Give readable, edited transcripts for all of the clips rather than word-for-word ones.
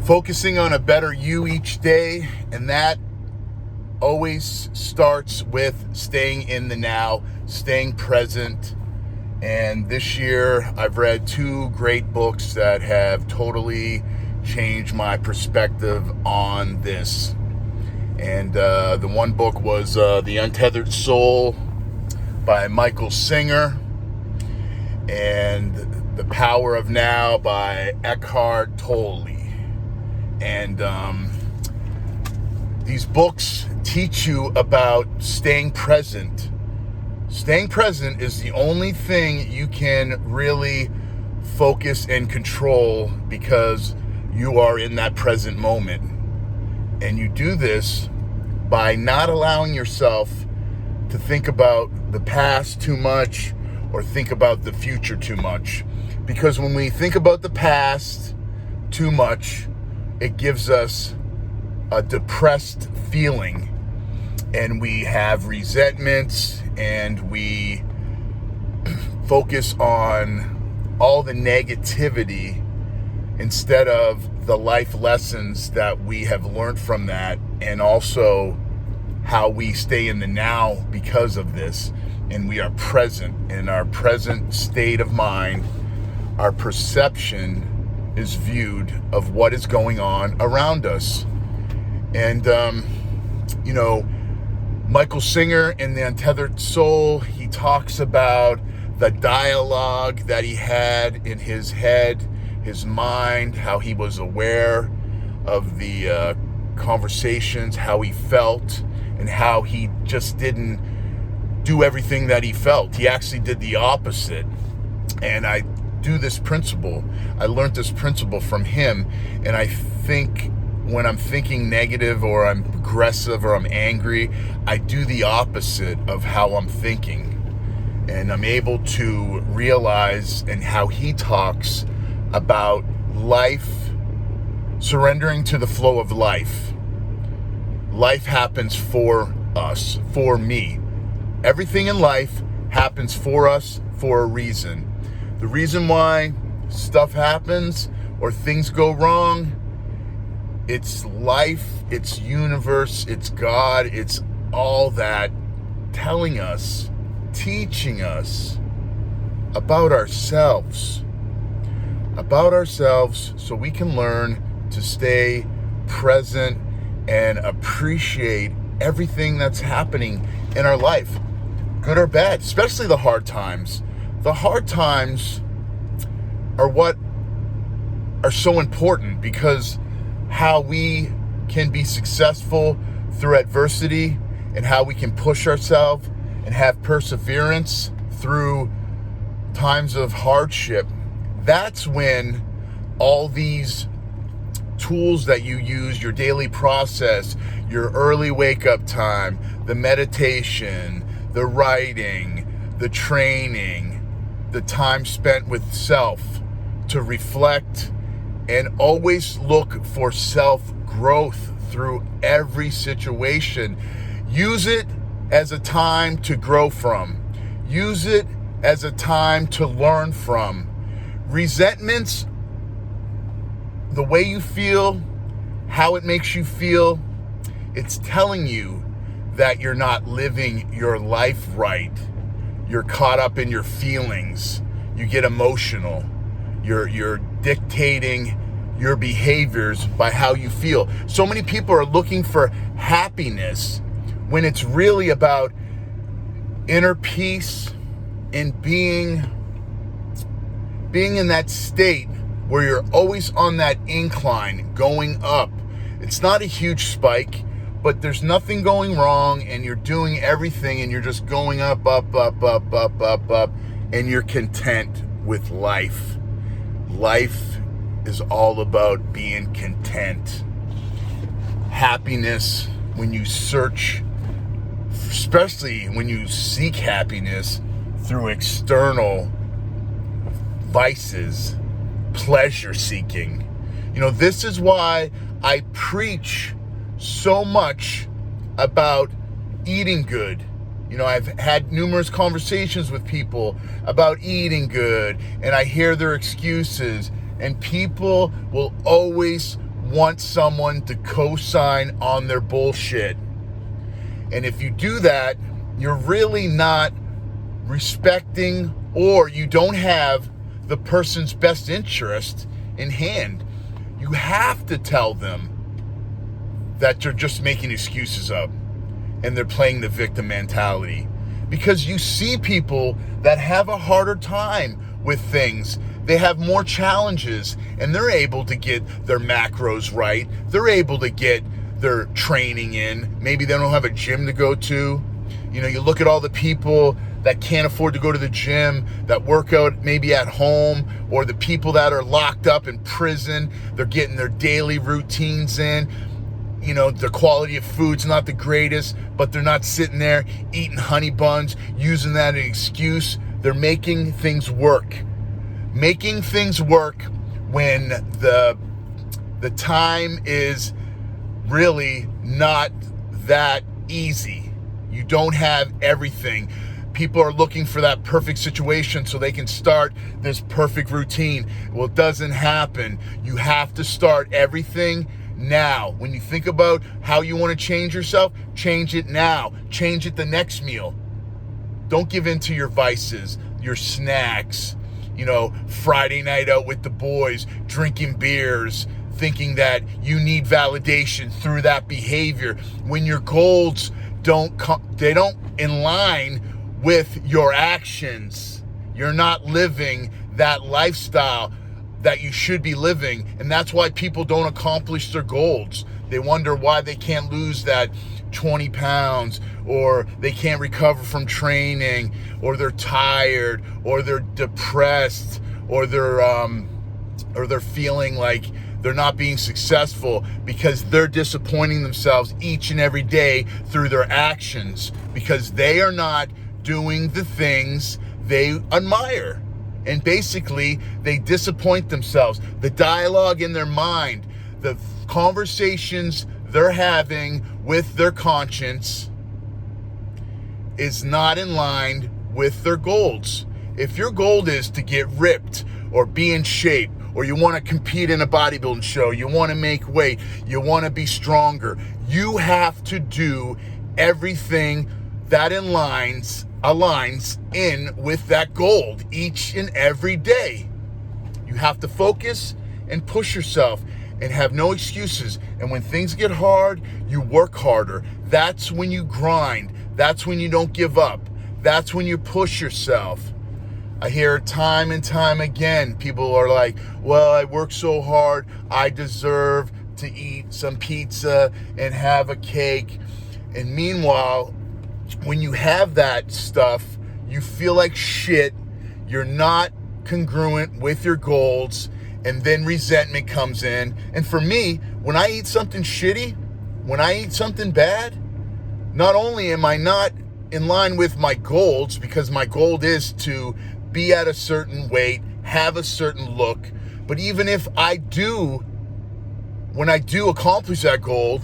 focusing on a better you each day, and that always starts with staying in the now, staying present. And this year I've read 2 great books that have totally changed my perspective on this. And the one book was The Untethered Soul by Michael Singer, and The Power of Now by Eckhart Tolle. And these books teach you about staying present. Staying present is the only thing you can really focus and control, because you are in that present moment. And you do this by not allowing yourself to think about the past too much or think about the future too much. Because when we think about the past too much, it gives us a depressed feeling, and we have resentments, and we focus on all the negativity instead of the life lessons that we have learned from that, and also how we stay in the now because of this. And we are present. In our present state of mind, our perception is viewed of what is going on around us. And Michael Singer in The Untethered Soul, he talks about the dialogue that he had in his head, his mind, how he was aware of the conversations, how he felt, and how he just didn't do everything that he felt. He actually did the opposite. And I learned this principle from him, and I think when I'm thinking negative or I'm aggressive or I'm angry, I do the opposite of how I'm thinking. And I'm able to realize, and how he talks about life, surrendering to the flow of life. Life happens for us, for me. Everything in life happens for us for a reason. The reason why stuff happens or things go wrong, it's life, it's universe, it's God, it's all that telling us, teaching us about ourselves so we can learn to stay present and appreciate everything that's happening in our life, good or bad, especially the hard times. The hard times are what are so important, because how we can be successful through adversity, and how we can push ourselves and have perseverance through times of hardship. That's when all these tools that you use, your daily process, your early wake-up time, the meditation, the writing, the training, the time spent with self to reflect and always look for self-growth through every situation. Use it as a time to grow from. Use it as a time to learn from. Resentments, the way you feel, how it makes you feel, it's telling you that you're not living your life right. You're caught up in your feelings. You get emotional. You're dictating your behaviors by how you feel. So many people are looking for happiness when it's really about inner peace and being in that state where you're always on that incline going up. It's not a huge spike, but there's nothing going wrong, and you're doing everything, and you're just going up, up, up, up, up, up, up, and you're content with life. Life is all about being content. Happiness, when you search, especially when you seek happiness through external vices, pleasure seeking. This is why I preach so much about eating good. I've had numerous conversations with people about eating good, and I hear their excuses, and people will always want someone to co-sign on their bullshit. And if you do that, you're really not respecting, or you don't have the person's best interest in hand. You have to tell them that you're just making excuses up and they're playing the victim mentality. Because you see people that have a harder time with things. They have more challenges and they're able to get their macros right. They're able to get their training in. Maybe they don't have a gym to go to. You know, you look at all the people that can't afford to go to the gym, that work out maybe at home, or the people that are locked up in prison. They're getting their daily routines in. You know, the quality of food's not the greatest, but they're not sitting there eating honey buns, using that as an excuse. They're making things work. Making things work when the time is really not that easy. You don't have everything. People are looking for that perfect situation so they can start this perfect routine. Well, it doesn't happen. You have to start everything now. When you think about how you want to change yourself, change it now. Change it the next meal. Don't give in to your vices, your snacks, you know, Friday night out with the boys, drinking beers, thinking that you need validation through that behavior when your goals don't in line with your actions. You're not living that lifestyle that you should be living, and that's why people don't accomplish their goals. They wonder why they can't lose that 20 pounds, or they can't recover from training, or they're tired, or they're depressed, or they're feeling like they're not being successful, because they're disappointing themselves each and every day through their actions, because they are not doing the things they admire. And basically, they disappoint themselves. The dialogue in their mind, the conversations they're having with their conscience is not in line with their goals. If your goal is to get ripped or be in shape, or you want to compete in a bodybuilding show, you want to make weight, you want to be stronger, you have to do everything that aligns in with that goal each and every day. You have to focus and push yourself and have no excuses. And when things get hard, you work harder. That's when you grind. That's when you don't give up. That's when you push yourself. I hear time and time again, people are like, well, I work so hard, I deserve to eat some pizza and have a cake. And meanwhile, when you have that stuff, you feel like shit, you're not congruent with your goals, and then resentment comes in. And for me, when I eat something shitty, when I eat something bad, not only am I not in line with my goals, because my goal is to be at a certain weight, have a certain look, but even if when I do accomplish that goal,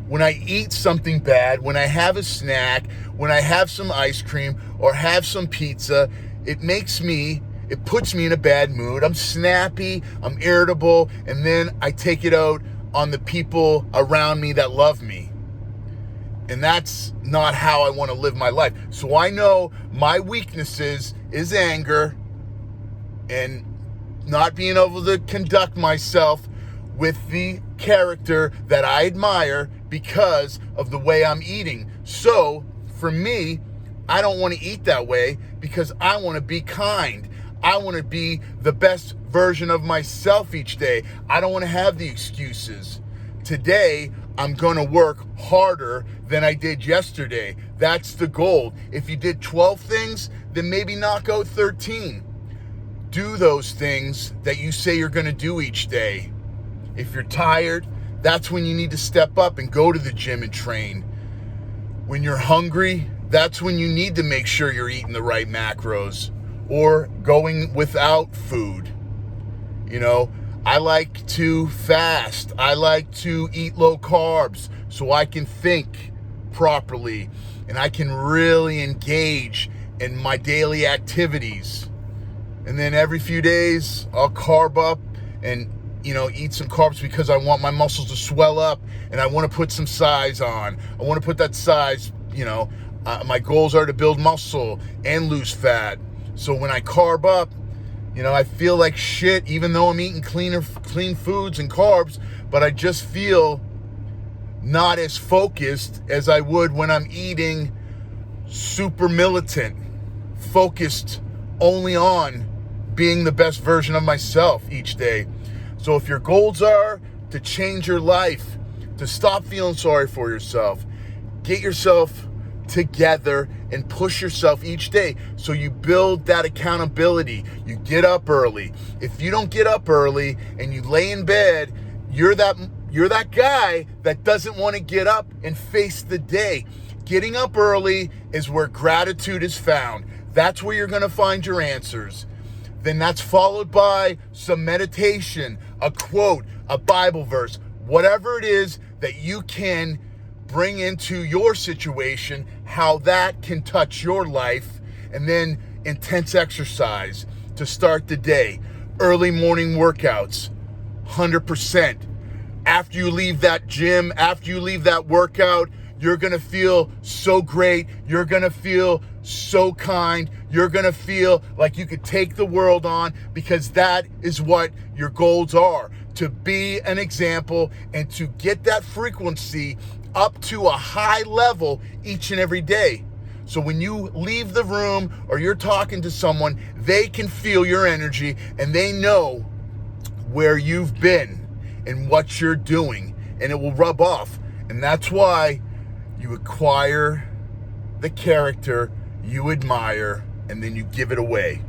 when I eat something bad, when I have a snack, when I have some ice cream or have some pizza, it puts me in a bad mood. I'm snappy, I'm irritable, and then I take it out on the people around me that love me. And that's not how I want to live my life. So I know my weaknesses is anger and not being able to conduct myself with the character that I admire because of the way I'm eating. So for me, I don't want to eat that way because I want to be kind. I want to be the best version of myself each day. I don't want to have the excuses. Today, I'm going to work harder than I did yesterday. That's the goal. If you did 12 things, then maybe knock out 13. Do those things that you say you're going to do each day. If you're tired, that's when you need to step up and go to the gym and train. When you're hungry, that's when you need to make sure you're eating the right macros or going without food. You know, I like to fast. I like to eat low carbs so I can think properly and I can really engage in my daily activities. And then every few days, I'll carb up and eat some carbs because I want my muscles to swell up and I want to put some size on. I want to put that size, my goals are to build muscle and lose fat. So when I carb up, I feel like shit, even though I'm eating clean foods and carbs, but I just feel not as focused as I would when I'm eating super militant, focused only on being the best version of myself each day. So if your goals are to change your life, to stop feeling sorry for yourself, get yourself together and push yourself each day so you build that accountability. You get up early. If you don't get up early and you lay in bed, you're that guy that doesn't want to get up and face the day. Getting up early is where gratitude is found. That's where you're going to find your answers. Then that's followed by some meditation, a quote, a Bible verse, whatever it is that you can bring into your situation, how that can touch your life, and then intense exercise to start the day. Early morning workouts, 100%. After you leave that gym, after you leave that workout, you're going to feel so great. You're going to feel so kind. You're going to feel like you could take the world on, because that is what your goals are, to be an example and to get that frequency up to a high level each and every day. So when you leave the room or you're talking to someone, they can feel your energy and they know where you've been and what you're doing, and it will rub off. And that's why you acquire the character you admire and then you give it away.